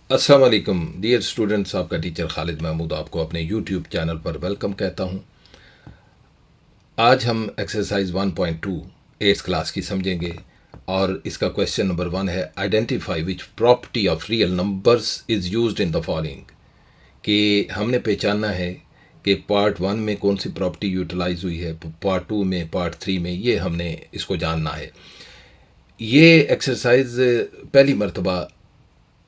अस्सलाम वालेकुम dear students, आपका टीचर खालिद महमूद आपको अपने यूट्यूब चैनल पर वेलकम कहता हूँ। आज हम एक्सरसाइज 1.2 एट्थ क्लास की समझेंगे और इसका क्वेश्चन नंबर 1 है identify which property of real numbers is used in the following. कि हमने पहचानना है कि पार्ट 1 में कौन सी प्रॉपर्टी यूटिलाइज हुई है, पार्ट 2 में, पार्ट 3 में, ये हमने इसको जानना है। ये एक्सरसाइज पहली मरतबा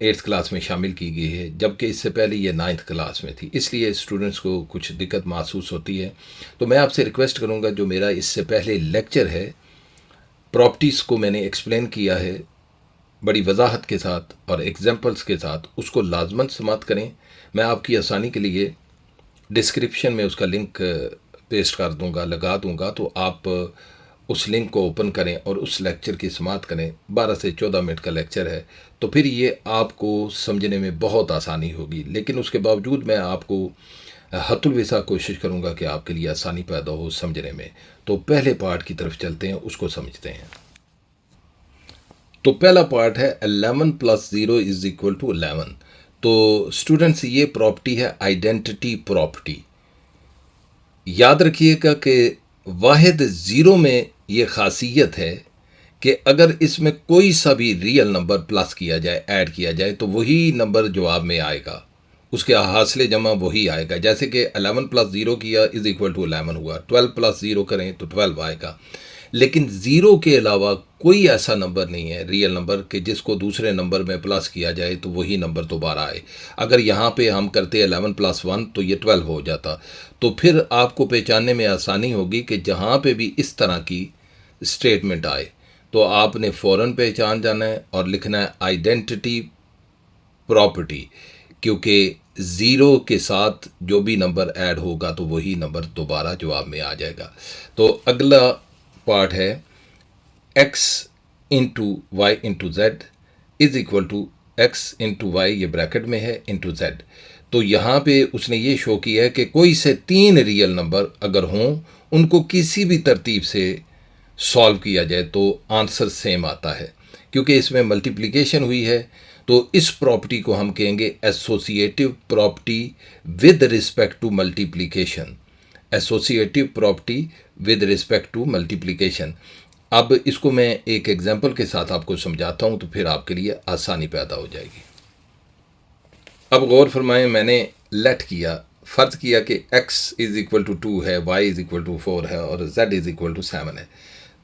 एट्थ क्लास में शामिल की गई है, जबकि इससे पहले ये नाइन्थ क्लास में थी, इसलिए स्टूडेंट्स को कुछ दिक्कत महसूस होती है। तो मैं आपसे रिक्वेस्ट करूँगा, जो मेरा इससे पहले लेक्चर है प्रॉपर्टीज़ को मैंने एक्सप्लेन किया है बड़ी वजाहत के साथ और एग्जांपल्स के साथ, उसको लाजमन समात करें। मैं आपकी आसानी के लिए डिस्क्रिप्शन में उसका लिंक पेस्ट कर दूंगा, लगा दूंगा, तो आप उस लिंक को ओपन करें और उस लेक्चर की समात करें। 12 से 14 मिनट का लेक्चर है, तो फिर ये आपको समझने में बहुत आसानी होगी। लेकिन उसके बावजूद मैं आपको हतुल विसा कोशिश करूँगा कि आपके लिए आसानी पैदा हो समझने में। तो पहले पार्ट की तरफ चलते हैं, उसको समझते हैं। तो पहला पार्ट है 11 प्लस 0 इज इक्वल टू 11। तो स्टूडेंट्स, ये प्रॉपर्टी है आइडेंटिटी प्रॉपर्टी। याद रखिएगा कि वाहिद ज़ीरो में ये खासियत है कि अगर इसमें कोई सा भी रियल नंबर प्लस किया जाए, ऐड किया जाए, तो वही नंबर जवाब में आएगा, उसके हासिल जमा वही आएगा। जैसे कि 11 प्लस 0 किया इज़ इक्वल टू 11 हुआ, 12 प्लस 0 करें तो 12 आएगा। लेकिन ज़ीरो के अलावा कोई ऐसा नंबर नहीं है रियल नंबर कि जिसको दूसरे नंबर में प्लस किया जाए तो वही नंबर दोबारा आए। अगर यहाँ पे हम करते 11 प्लस 1 तो ये 12 हो जाता। तो फिर आपको पहचानने में आसानी होगी कि जहाँ पे भी इस तरह की स्टेटमेंट आए तो आपने फ़ौरन पहचान जाना है और लिखना है आइडेंटिटी प्रॉपर्टी, क्योंकि ज़ीरो के साथ जो भी नंबर ऐड होगा तो वही नंबर दोबारा जवाब में आ जाएगा। तो अगला पार्ट है x into y into z is equal to x into y, ये ब्रैकेट में है, इंटू जेड। तो यहाँ पे उसने ये शो किया है कि कोई से 3 रियल नंबर अगर हों, उनको किसी भी तरतीब से सॉल्व किया जाए तो आंसर सेम आता है, क्योंकि इसमें मल्टीप्लिकेशन हुई है। तो इस प्रॉपर्टी को हम कहेंगे associative property with respect to multiplication. Associative property with respect to multiplication. अब इसको मैं एक एग्जांपल के साथ आपको समझाता हूँ, तो फिर आपके लिए आसानी पैदा हो जाएगी। अब गौर फरमाएं, मैंने लेट किया, फ़र्ज़ किया कि x इज़ इक्वल टू 2 है, y इज़ इक्वल टू 4 है और z इज़ इक्वल टू 7 है।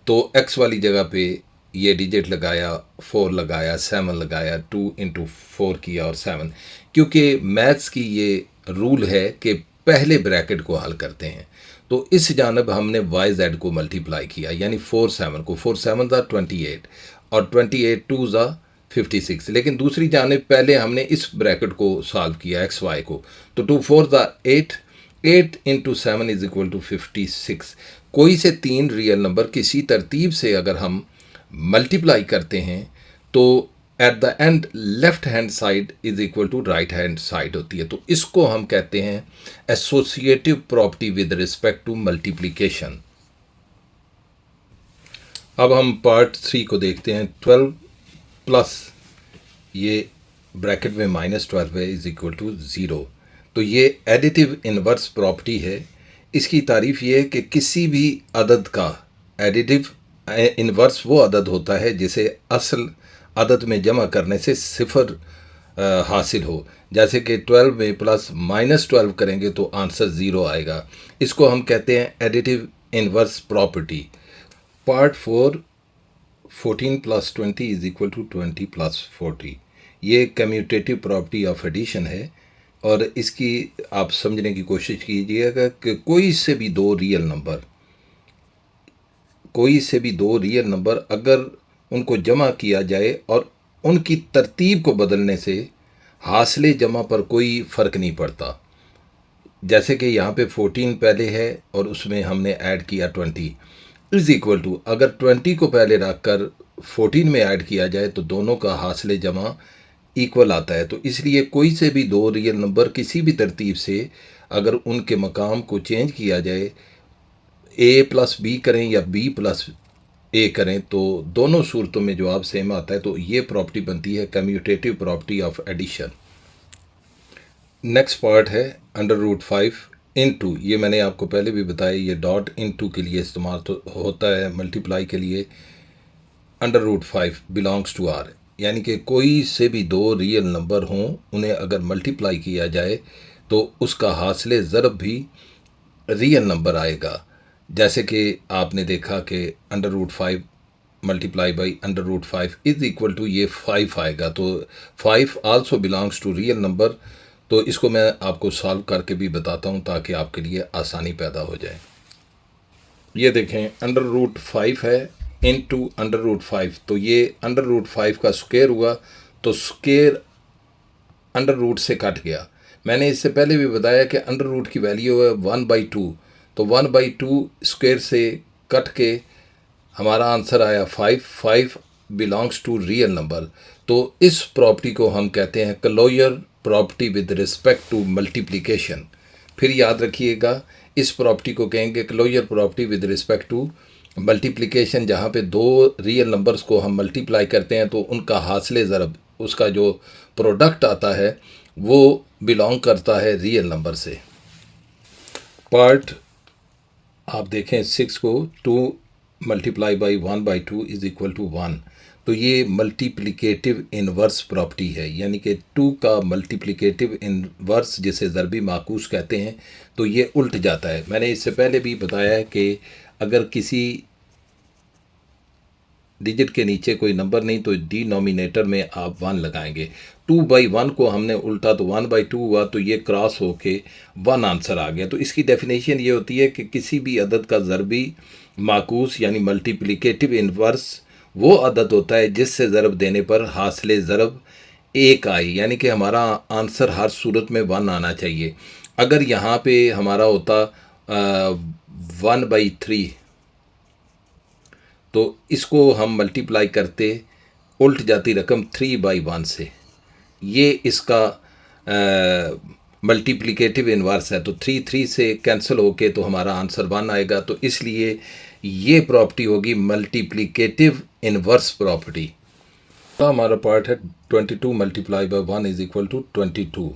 तो x वाली जगह पे ये डिजिट लगाया, 4 लगाया, 7 लगाया, 2 इंटू 4 किया और 7, क्योंकि मैथ्स की ये रूल है कि पहले ब्रैकेट को हल करते हैं। तो इस जानब हमने वाई जेड को मल्टीप्लाई किया, यानी 4 7 को, 4 7 ज़ा 28 और 28 2 ज़ा 56। लेकिन दूसरी जानब पहले हमने इस ब्रैकेट को सॉल्व किया एक्स वाई को, तो 2 4 ज़ा 8, 8 इंटू 7 इज़ इक्वल टू 56। कोई से 3 रियल नंबर किसी तरतीब से अगर हम मल्टीप्लाई करते हैं तो at the end left hand side is equal to right hand side होती है। तो इसको हम कहते हैं associative property with respect to multiplication. अब हम पार्ट 3 को देखते हैं। 12 प्लस ये ब्रैकेट में -12 है इज इक्वल टू 0। तो ये एडिटिव इनवर्स प्रॉपर्टी है। इसकी तारीफ ये है कि किसी भी अदद का एडिटिव इनवर्स वो अदद होता है जिसे असल अदद में जमा करने से सिफर हासिल हो। जैसे कि 12 में प्लस -12 करेंगे तो आंसर 0 आएगा। इसको हम कहते हैं additive inverse property. Part 4 14 plus 20 is equal to 20 plus 40। ये कम्यूटेटिव प्रॉपर्टी ऑफ एडिशन है और इसकी आप समझने की कोशिश कीजिएगा कि कोई से भी दो रियल नंबर अगर उनको जमा किया जाए और उनकी तरतीब को बदलने से हासिले जमा पर कोई फ़र्क नहीं पड़ता। जैसे कि यहाँ पे 14 पहले है और उसमें हमने ऐड किया 20 इज़ इक्वल टू, अगर 20 को पहले रख कर 14 में ऐड किया जाए तो दोनों का हासिले जमा इक्वल आता है। तो इसलिए कोई से भी दो रियल नंबर किसी भी तरतीब से अगर उनके मकाम को चेंज किया जाए, ए प्लस बी करें या बी प्लस ए करें, तो दोनों सूरतों में जवाब सेम आता है। तो ये प्रॉपर्टी बनती है commutative property of addition. Next part है √5 इंटू, ये मैंने आपको पहले भी बताया, ये डॉट इंटू के लिए इस्तेमाल तो होता है मल्टीप्लाई के लिए। √5 बिलोंग्स टू आर, यानी कि कोई से भी दो रियल नंबर हों, उन्हें अगर मल्टीप्लाई किया जाए तो उसका हासिल ज़रब भी रियल नंबर आएगा। जैसे कि आपने देखा कि √5 multiply by √5 is equal to ये 5 आएगा, तो 5 also belongs to real number. तो इसको मैं आपको सॉल्व करके भी बताता हूँ ताकि आपके लिए आसानी पैदा हो जाए। ये देखें √5 है इंटू √5, तो ये √5 का स्क्वायर हुआ, तो स्क्वायर अंडर रूट से कट गया। मैंने इससे पहले भी बताया कि अंडर रूट की वैल्यू है 1/2, तो 1/2 स्क्वायर से कट के हमारा आंसर आया 5। 5 बिलोंग्स टू रियल नंबर। तो इस प्रॉपर्टी को हम कहते हैं closure property with respect to multiplication. फिर याद रखिएगा, इस प्रॉपर्टी को कहेंगे closure property with respect to multiplication. जहाँ पे दो रियल नंबर्स को हम मल्टीप्लाई करते हैं तो उनका हासिल ज़रब, उसका जो प्रोडक्ट आता है वो बिलोंग करता है रियल नंबर से। पार्ट आप देखें 6 को, 2 multiply by 1/2 is equal to 1। तो ये मल्टीप्लिकेटिव इनवर्स प्रॉपर्टी है, यानी कि 2 का मल्टीप्लिकेटिव इनवर्स जिसे ज़रबी माकूस कहते हैं, तो ये उल्ट जाता है। मैंने इससे पहले भी बताया है कि अगर किसी डिजिट के नीचे कोई नंबर नहीं तो डिनोमिनेटर में आप 1 लगाएंगे। 2/1 को हमने उल्टा तो 1/2 हुआ, तो ये क्रॉस होके 1 आंसर आ गया। तो इसकी डेफिनेशन ये होती है कि किसी भी अदद का ज़रबी माकूस यानी मल्टीप्लिकेटिव इनवर्स वो अदद होता है जिससे ज़रब देने पर हासिल ज़रब 1 आई, यानी कि हमारा आंसर हर सूरत में 1 आना चाहिए। अगर यहाँ पे हमारा होता 1/3, तो इसको हम मल्टीप्लाई करते, उल्ट जाती रकम 3/1 से। ये इसका मल्टीप्लिकेटिव इनवर्स है, तो 3 से कैंसिल होके तो हमारा आंसर 1 आएगा। तो इसलिए ये प्रॉपर्टी होगी मल्टीप्लिकेटिव इनवर्स प्रॉपर्टी। तो हमारा पार्ट है 22 multiply by 1 is equal to 22।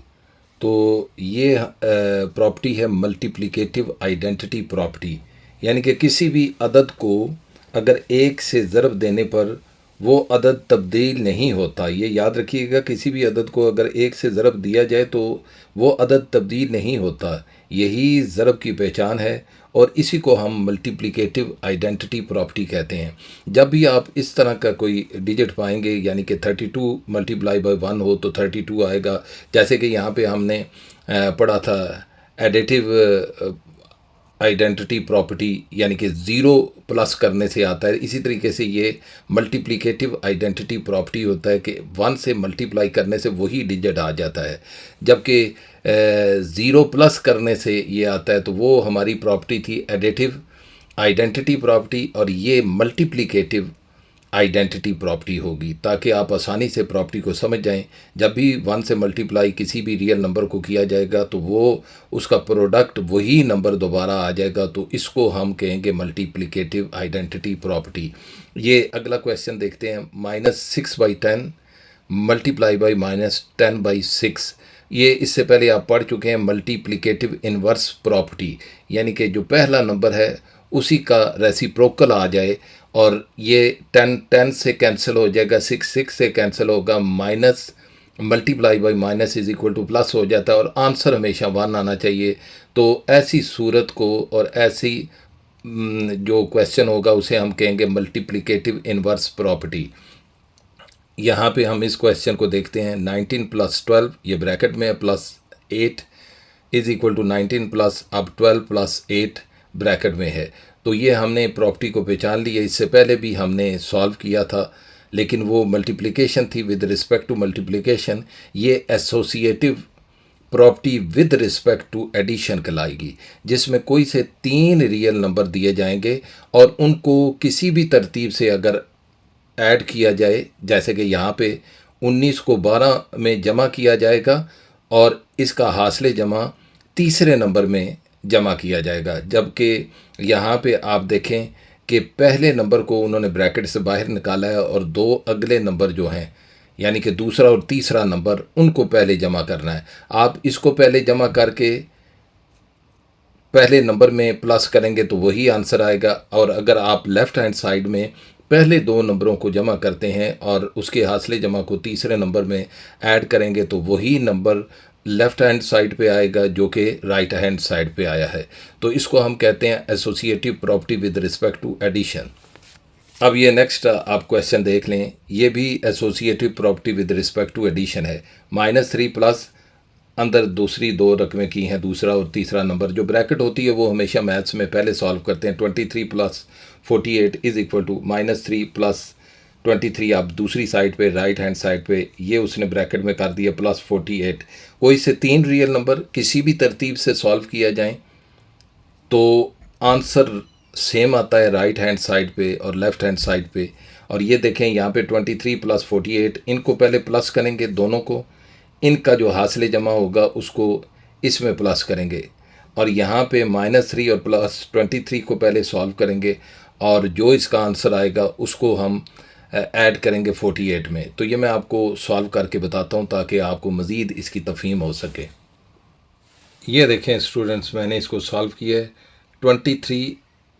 तो ये प्रॉपर्टी है मल्टीप्लिकेटिव आइडेंटिटी प्रॉपर्टी, यानी कि किसी भी अदद को अगर 1 से ज़रब देने पर वो अदद तब्दील नहीं होता। ये याद रखिएगा, किसी भी अदद को अगर 1 से ज़रब दिया जाए तो वो अदद तब्दील नहीं होता। यही ज़रब की पहचान है और इसी को हम मल्टीप्लिकेटिव आइडेंटिटी प्रॉपर्टी कहते हैं। जब भी आप इस तरह का कोई डिजिट पाएंगे, यानी कि 32 मल्टीप्लाई बाई 1 हो तो 32 आएगा। जैसे कि यहाँ पे हमने पढ़ा था एडिटिव आइडेंटिटी प्रॉपर्टी, यानी कि ज़ीरो प्लस करने से आता है। इसी तरीके से ये मल्टीप्लिकेटिव आइडेंटिटी प्रॉपर्टी होता है कि 1 से मल्टीप्लाई करने से वही डिजिट आ जाता है, जबकि ज़ीरो प्लस करने से ये आता है। तो वो हमारी प्रॉपर्टी थी एडिटिव आइडेंटिटी प्रॉपर्टी, और ये मल्टीप्लिकेटिव आइडेंटिटी प्रॉपर्टी होगी, ताकि आप आसानी से प्रॉपर्टी को समझ जाएं। जब भी 1 से मल्टीप्लाई किसी भी रियल नंबर को किया जाएगा तो वो उसका प्रोडक्ट वही नंबर दोबारा आ जाएगा, तो इसको हम कहेंगे मल्टीप्लिकेटिव आइडेंटिटी प्रॉपर्टी। ये अगला क्वेश्चन देखते हैं। -6/10 मल्टीप्लाई बाई -10/6। ये इससे पहले आप पढ़ चुके हैं मल्टीप्लिकेटिव इनवर्स प्रॉपर्टी, यानी कि जो पहला नंबर है उसी का रेसिप्रोकल आ जाए, और ये 10 से कैंसिल हो जाएगा, 6 से कैंसिल होगा, minus multiply by minus is equal two plus हो जाता है, और आंसर हमेशा 1 आना चाहिए। तो ऐसी सूरत को और ऐसी जो क्वेश्चन होगा उसे हम कहेंगे मल्टीप्लिकेटिव इनवर्स प्रॉपर्टी। यहाँ पे हम इस क्वेश्चन को देखते हैं। 19 + 12, ये ब्रैकेट में है, +8 इज इक्वल टू 19 प्लस अब 12 + 8 ब्रैकेट में है। तो ये हमने प्रॉपर्टी को पहचान ली है। इससे पहले भी हमने सॉल्व किया था, लेकिन वो मल्टीप्लिकेशन थी विद रिस्पेक्ट टू मल्टीप्लिकेशन। ये associative property with respect to addition कहलाएगी, जिसमें कोई से 3 रियल नंबर दिए जाएंगे और उनको किसी भी तरतीब से अगर ऐड किया जाए, जैसे कि यहाँ पे 19 को 12 में जमा किया जाएगा और इसका हासिल जमा तीसरे नंबर में जमा किया जाएगा। जबकि यहाँ पे आप देखें कि पहले नंबर को उन्होंने ब्रैकेट से बाहर निकाला है और 2 अगले नंबर जो हैं यानी कि दूसरा और तीसरा नंबर उनको पहले जमा करना है। आप इसको पहले जमा करके पहले नंबर में प्लस करेंगे तो वही आंसर आएगा, और अगर आप लेफ़्ट हैंड साइड में पहले दो नंबरों को जमा करते हैं और उसके हासिले जमा को तीसरे नंबर में ऐड करेंगे तो वही नंबर लेफ़्ट हैंड साइड पे आएगा जो कि राइट हैंड साइड पे आया है। तो इसको हम कहते हैं associative property with respect to addition. अब ये नेक्स्ट आप क्वेश्चन देख लें, ये भी associative property with respect to addition है। -3 प्लस अंदर दूसरी दो रकमें की हैं, दूसरा और तीसरा नंबर। जो ब्रैकेट होती है वो हमेशा मैथ्स में पहले सॉल्व करते हैं। 23 plus 48 is equal to -3 plus 23। आप दूसरी साइड पे राइट हैंड साइड पे ये उसने ब्रैकेट में कर दिया प्लस 48। कोई से तीन रियल नंबर किसी भी तरतीब से सॉल्व किया जाए तो आंसर सेम आता है राइट हैंड साइड पे और लेफ़्ट हैंड साइड पे। और ये देखें यहाँ पे 23 प्लस 48, इनको पहले प्लस करेंगे दोनों को, इनका जो हासिले जमा होगा उसको इसमें प्लस करेंगे, और यहाँ पे -3 और प्लस 23 को पहले सॉल्व करेंगे और जो इसका आंसर आएगा उसको हम ऐड करेंगे 48 में। तो ये मैं आपको सॉल्व करके बताता हूँ ताकि आपको मज़ीद इसकी तफ़हीम हो सके। ये देखें स्टूडेंट्स, मैंने इसको सॉल्व किया है, 23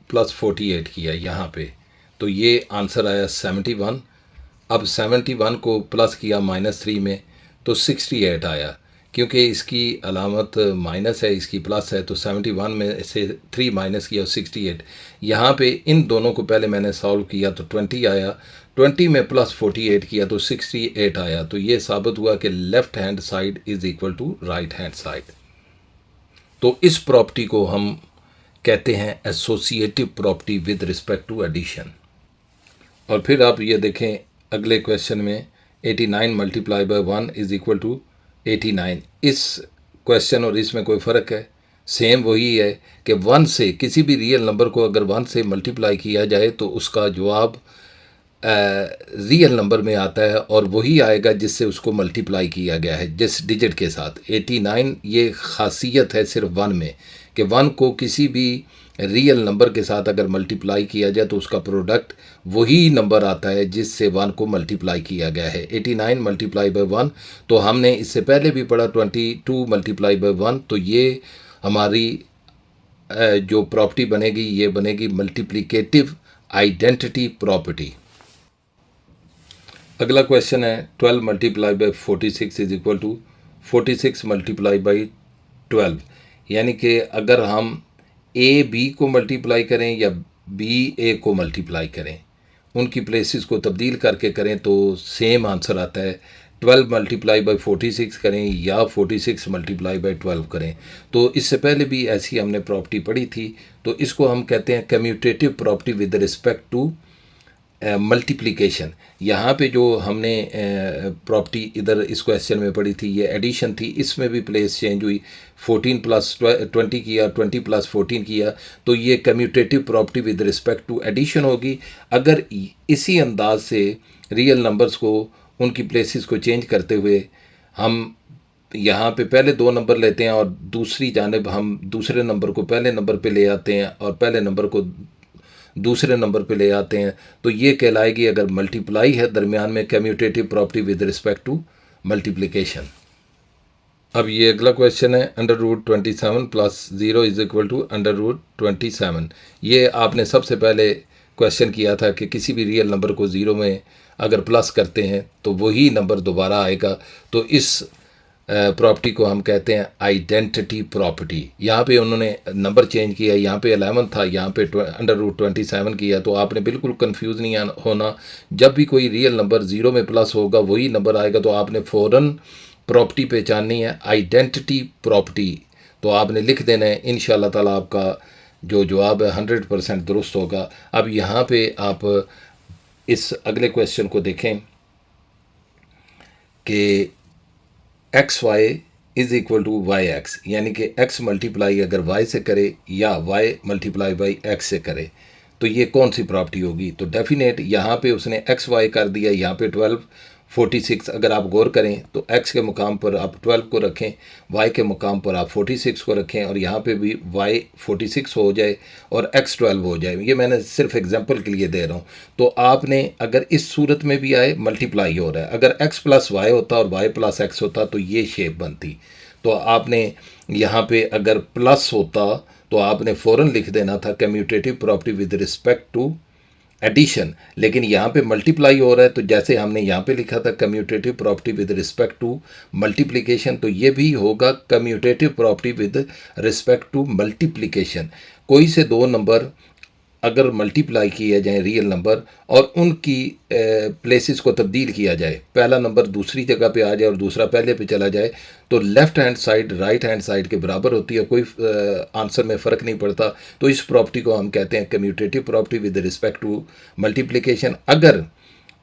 प्लस 48 किया यहाँ पे, तो ये आंसर आया 71। अब 71 को प्लस किया -3 में तो 68 आया। क्योंकि इसकी अलामत माइनस है, इसकी प्लस है, तो 71 में से 3 माइनस किया और 68। यहाँ पे इन दोनों को पहले मैंने सॉल्व किया तो 20 आया, 20 में प्लस 48 किया तो 68 आया। तो ये साबित हुआ कि left hand side is equal to right hand side. तो इस प्रॉपर्टी को हम कहते हैं associative property with respect to addition. और फिर आप ये देखें अगले क्वेश्चन में 89 multiply by 1 is equal to 89। इस क्वेश्चन और इसमें कोई फ़र्क है? सेम वही है कि 1 से किसी भी रियल नंबर को अगर 1 से मल्टीप्लाई किया जाए तो उसका जवाब रियल नंबर में आता है और वही आएगा जिससे उसको मल्टीप्लाई किया गया है, जिस डिजिट के साथ। 89 ये ख़ासियत है सिर्फ 1 में कि 1 को किसी भी रियल नंबर के साथ अगर मल्टीप्लाई किया जाए तो उसका प्रोडक्ट वही नंबर आता है जिससे 1 को मल्टीप्लाई किया गया है। 89 मल्टीप्लाई बाय 1, तो हमने इससे पहले भी पढ़ा 22 मल्टीप्लाई बाय 1। तो ये हमारी जो प्रॉपर्टी बनेगी ये बनेगी मल्टीप्लिकेटिव आइडेंटिटी प्रॉपर्टी। अगला क्वेश्चन है 12 multiply by 46 is equal to 46 multiply by 12। यानी कि अगर हम ए बी को मल्टीप्लाई करें या बी ए को मल्टीप्लाई करें, उनकी प्लेसेस को तब्दील करके करें तो सेम आंसर आता है। 12 मल्टीप्लाई बाई 46 करें या 46 मल्टीप्लाई बाई 12 करें। तो इससे पहले भी ऐसी हमने प्रॉपर्टी पढ़ी थी, तो इसको हम कहते हैं commutative property with respect to multiplication. यहाँ पे जो हमने प्रॉपर्टी इधर इस क्वेश्चन में पढ़ी थी ये एडिशन थी, इसमें भी प्लेस चेंज हुई। 14 प्लस 20 किया, 20 प्लस 14 किया, तो ये commutative property with respect to addition होगी। अगर इसी अंदाज से रियल नंबर्स को उनकी प्लेसेस को चेंज करते हुए हम यहाँ पे पहले दो नंबर लेते हैं और दूसरी जानिब हम दूसरे नंबर को पहले नंबर पे ले आते हैं और पहले नंबर को दूसरे नंबर पे ले आते हैं, तो ये कहलाएगी अगर मल्टीप्लाई है दरमियान में commutative property with respect to multiplication. अब ये अगला क्वेश्चन है √27 प्लस 0 इज इक्वल टू √27। ये आपने सबसे पहले क्वेश्चन किया था कि किसी भी रियल नंबर को 0 में अगर प्लस करते हैं तो वही नंबर दोबारा आएगा। तो इस प्रॉपर्टी को हम कहते हैं आइडेंटिटी प्रॉपर्टी। यहाँ पे उन्होंने नंबर चेंज किया, यहाँ पे 11 था, यहाँ पे √27 किया। तो आपने बिल्कुल कंफ्यूज नहीं होना, जब भी कोई रियल नंबर 0 में प्लस होगा वही नंबर आएगा। तो आपने फ़ौरन प्रॉपर्टी पहचाननी है आइडेंटिटी प्रॉपर्टी, तो आपने लिख देना है। इंशाअल्लाह ताला आपका जो जवाब है 100% दुरुस्त होगा। अब यहाँ पे आप इस अगले क्वेश्चन को देखें कि XY is equal to YX, यानी कि X मल्टीप्लाई अगर Y से करे या Y मल्टीप्लाई बाई X से करे तो ये कौन सी प्रॉपर्टी होगी। तो डेफिनेट यहाँ पे उसने XY कर दिया, यहाँ पे 12 46 अगर आप गौर करें तो x के मुकाम पर आप 12 को रखें, y के मुकाम पर आप 46 को रखें और यहाँ पे भी y 46 हो जाए और x 12 हो जाए। ये मैंने सिर्फ एग्जांपल के लिए दे रहा हूँ। तो आपने अगर इस सूरत में भी आए मल्टीप्लाई हो रहा है, अगर x प्लस वाई होता और y प्लस एक्स होता तो ये शेप बनती। तो आपने यहाँ पे अगर प्लस होता तो आपने फ़ौरन लिख देना था commutative property with respect to addition, लेकिन यहाँ पे मल्टीप्लाई हो रहा है तो जैसे हमने यहाँ पे लिखा था commutative property with respect to multiplication, तो ये भी होगा commutative property with respect to multiplication. कोई से दो नंबर अगर मल्टीप्लाई किया जाए रियल नंबर और उनकी प्लेसेस को तब्दील किया जाए, पहला नंबर दूसरी जगह पे आ जाए और दूसरा पहले पे चला जाए, तो left hand side right hand side के बराबर होती है, कोई आंसर में फ़र्क नहीं पड़ता। तो इस प्रॉपर्टी को हम कहते हैं commutative property with respect to multiplication. अगर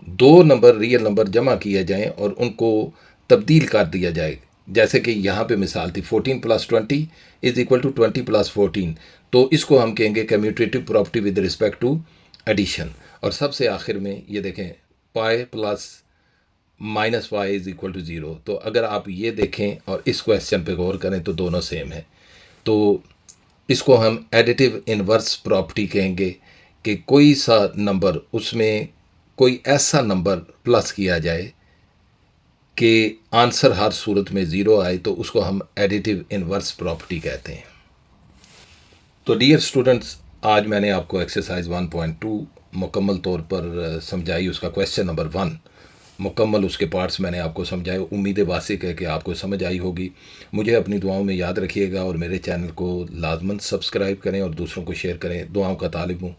दो नंबर रियल नंबर जमा किए जाएँ और उनको तब्दील कर दिया जाए, जैसे कि यहाँ पे मिसाल थी 14 + 20 इज़ इक्वल टू 20 + 14, तो इसको हम कहेंगे commutative property with respect to addition. और सबसे आखिर में ये देखें pi plus minus y is equal to 0। तो अगर आप ये देखें और इस क्वेश्चन पे गौर करें तो दोनों सेम है। तो इसको हम एडिटिव इन्वर्स प्रॉपर्टी कहेंगे कि कोई सा नंबर उसमें कोई ऐसा नंबर प्लस किया जाए कि आंसर हर सूरत में 0 आए, तो उसको हम एडिटिव इन्वर्स प्रॉपर्टी कहते हैं। तो डियर स्टूडेंट्स, आज मैंने आपको एक्सरसाइज 1.2 मुकम्मल तौर पर समझाई। उसका क्वेश्चन नंबर 1 मुकम्मल उसके पार्ट्स मैंने आपको समझाए। उम्मीद वासिक है कि आपको समझ आई होगी। मुझे अपनी दुआओं में याद रखिएगा और मेरे चैनल को लाजमन सब्सक्राइब करें और दूसरों को शेयर करें। दुआओं का तालिब हूँ।